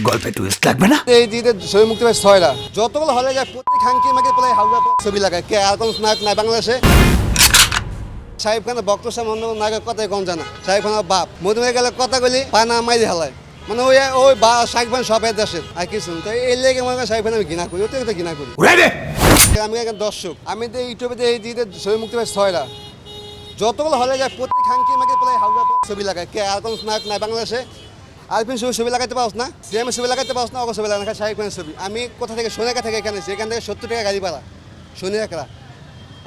গল্পে টুইস্ট লাগবে না? এই দিতে ছবি মুক্তি পায় 6টা যতগুলো হলে যায় প্রতি খানকি মাকে প্রায় হাউয়া ছবি লাগায় কে আর কোন নায়ক নাই বাংলাদেশে। সাহেব খানের বক্ত সামনে নায়কের কথাই কম জানা। সাহেব খানের বাপ মধুমে গেলে কথাগুলি পানা মাইরি হালায় মানে ওই বা সাহেব খান সব দেশের আর কিছু তো এই লেগে মনে সাহেব খান আমি ঘৃণা করি অতিরিক্ত ঘৃণা করি। আমি একজন দর্শক আমি তো ইউটিউবে এই দিতে ছবি মুক্তি পায় 6টা যতগুলো হলে যায় প্রতি খানকি মাকে প্রায় হাউয়া ছবি লাগায় কে আর কোন নায়ক নাই বাংলাদেশে। আরফিন ছবি লাগাতে পারছ না, সিএমের ছবি লাগাতে পারছ না, অগো ছবি লাগানো সাহেব খানের ছবি। আমি কোথা থেকে সোনাকা থেকে এখানে এখান থেকে 70 টাকা গাড়ি ভাড়া সোনিয়াকড়া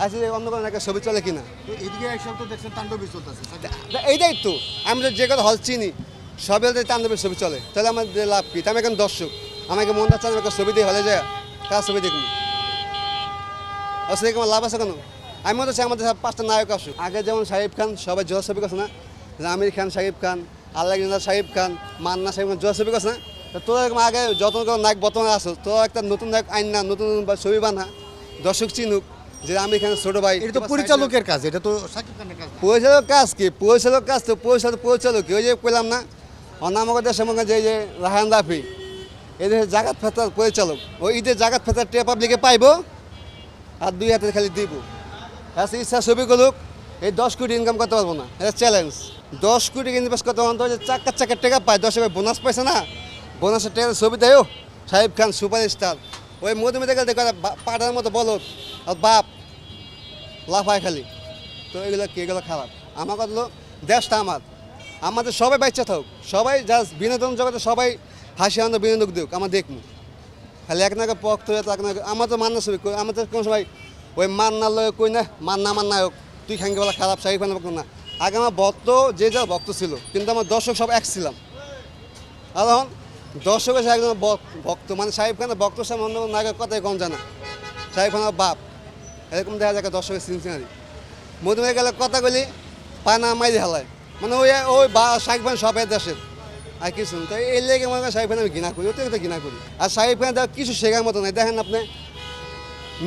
আজকে অন্য কোনো একটা ছবি চলে কিনা এদিকে এক সপ্তাহ দেখছেন তাণ্ডবী চলতেছে। এইটাই তো আমি যে কোনো হল চিনি সবের তাণ্ডবের ছবি চলে তাহলে আমার লাভ কি? আমি এখন দর্শক আমাকে মন যাচ্ছে আমি একটা ছবি দিয়ে হলে যায় কার ছবি দেখুন আসলে আমার লাভ আছে কেন? আমি মনে হচ্ছে আমাদের 5টা নায়ক আসুক আগে যেমন শাহিব খান সবাই জোয়ার ছবি করছে না, আমির খান, শাহিব খান, আল্লাহ শাহিব খান, মান্না শাহিব খান জোয়ার ছবি করছে না। তোরা আগে যত নায়ক বর্তমানে আসো তো একটা নতুন নায়ক আইন না নতুন ছবি বানা দর্শক চিনুক যে আমির খানের ছোট ভাই। এটা তো পরিচালকের কাজ, এটা তো শাকিব খানের কাজ। পরিচালক কাজ কি? পরিচালক কাজ তো পরিচালক কি? ওই যে কইলাম না অনামক দেশের মধ্যে যে রাহান রাফি এদের জাগাত ফেতার পরিচালক ওই ঈদের জাগাত ফেতার টিয়া পাবলিকে পাইব আর 2 হাতে খালি দিব। আচ্ছা ইচ্ছা ছবি করুক এই 10 কোটি ইনকাম করতে পারবো না, এটা চ্যালেঞ্জ। 10 কোটি ইনভেস্ট করতে পারবো যে চাকার টাকা পায় 10 বোনাস পাইছে না, বোনাসের টাকা ছবি দেয় শাহিব খান সুপার স্টার ওই মধুমিতা গেলে দেখো পাটার মতো বলত আর বাপ লাফায় খালি। তো এগুলো কি? এগুলো খারাপ। আমার কথা হলো দেশটা আমাদের সবাই বাচ্চা থাকুক, সবাই জাস্ট বিনোদন জগতে সবাই হাসি আনন্দ বিনোদন দিক আমার দেখবো। খালি এক নাকে পক্ত হয়ে এক নাকে আমার তো মান্না ছবি আমাদের কোনো সময় ওই মান্না লয় কই না মান্না হোক তুই খাঙ্গি বলা খারাপ শাহিব খানের ভক্ত না। আগে আমার ভক্ত যে যার ভক্ত ছিল কিন্তু আমার দর্শক সব এক ছিলাম। আর এখন দর্শকের সাথে একজন ভক্ত মানে শাহিব খানের ভক্ত সামনে অন্য নায়কের কথাই কম জানা। শাহিব খানের বাপ এরকম দেখা যায় দর্শকের সিনসিনারি মধুমে গেলে কথাগুলি পানা মাইরি হালায় মানে ওই বা শাহিব খান সব দেশের আর কিছু তো এই লেগে মনে শাহিব খান আমি ঘৃণা করি অতিরিক্ত ঘৃণা করি। আর শাহিব খান কিছু শেখার মতো নাই। দেখেন আপনি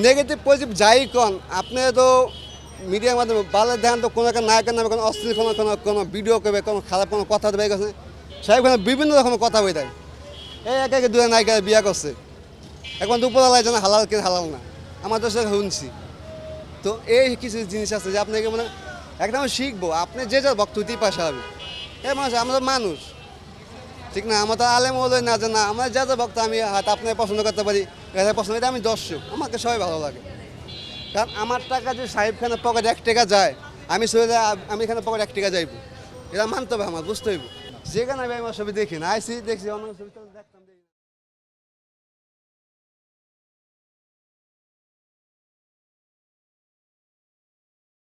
নেগেটিভ পজিটিভ যাই কন আপনি তো মিডিয়ার মাধ্যমে ভালো দেখেন তো কোনো একটা নায়কের নামে কোনো অশ্লীল কোনো ভিডিও করবে কোনো খারাপ কোনো কথা দেবে গেছে শাহিব খানের বিভিন্ন রকমের কথা হয়ে যায়। এই একে 2 নায়িকা বিয়া করছে এখন দুপুরবেলায় যেন হালাল কে হালাল না আমার দেশে শুনছি। তো এই কিছু জিনিস আছে যে আপনাকে মানে একদম শিখবো আপনি যে যার ভক্ত হতেই পাশে হবে এই মানুষ আমরা মানুষ ঠিক না। আমার তো আলেম হলো না যে না আমার যা যা ভক্ত আমি হয়তো আপনাকে পছন্দ করতে পারি এটা পছন্দ এটা আমি দর্শক আমাকে সবাই ভালো লাগে। কারণ আমার টাকা যে শাহিব খানের পকেটে 1 টাকা যায় আমি আমি এখানে পকেটে 1 টাকা যাইব এটা মানতে হবে আমার বুঝতে হইব। যেখানে আমি আমার ছবি দেখি না আইসি দেখছি অন্য ছবি দেখতাম।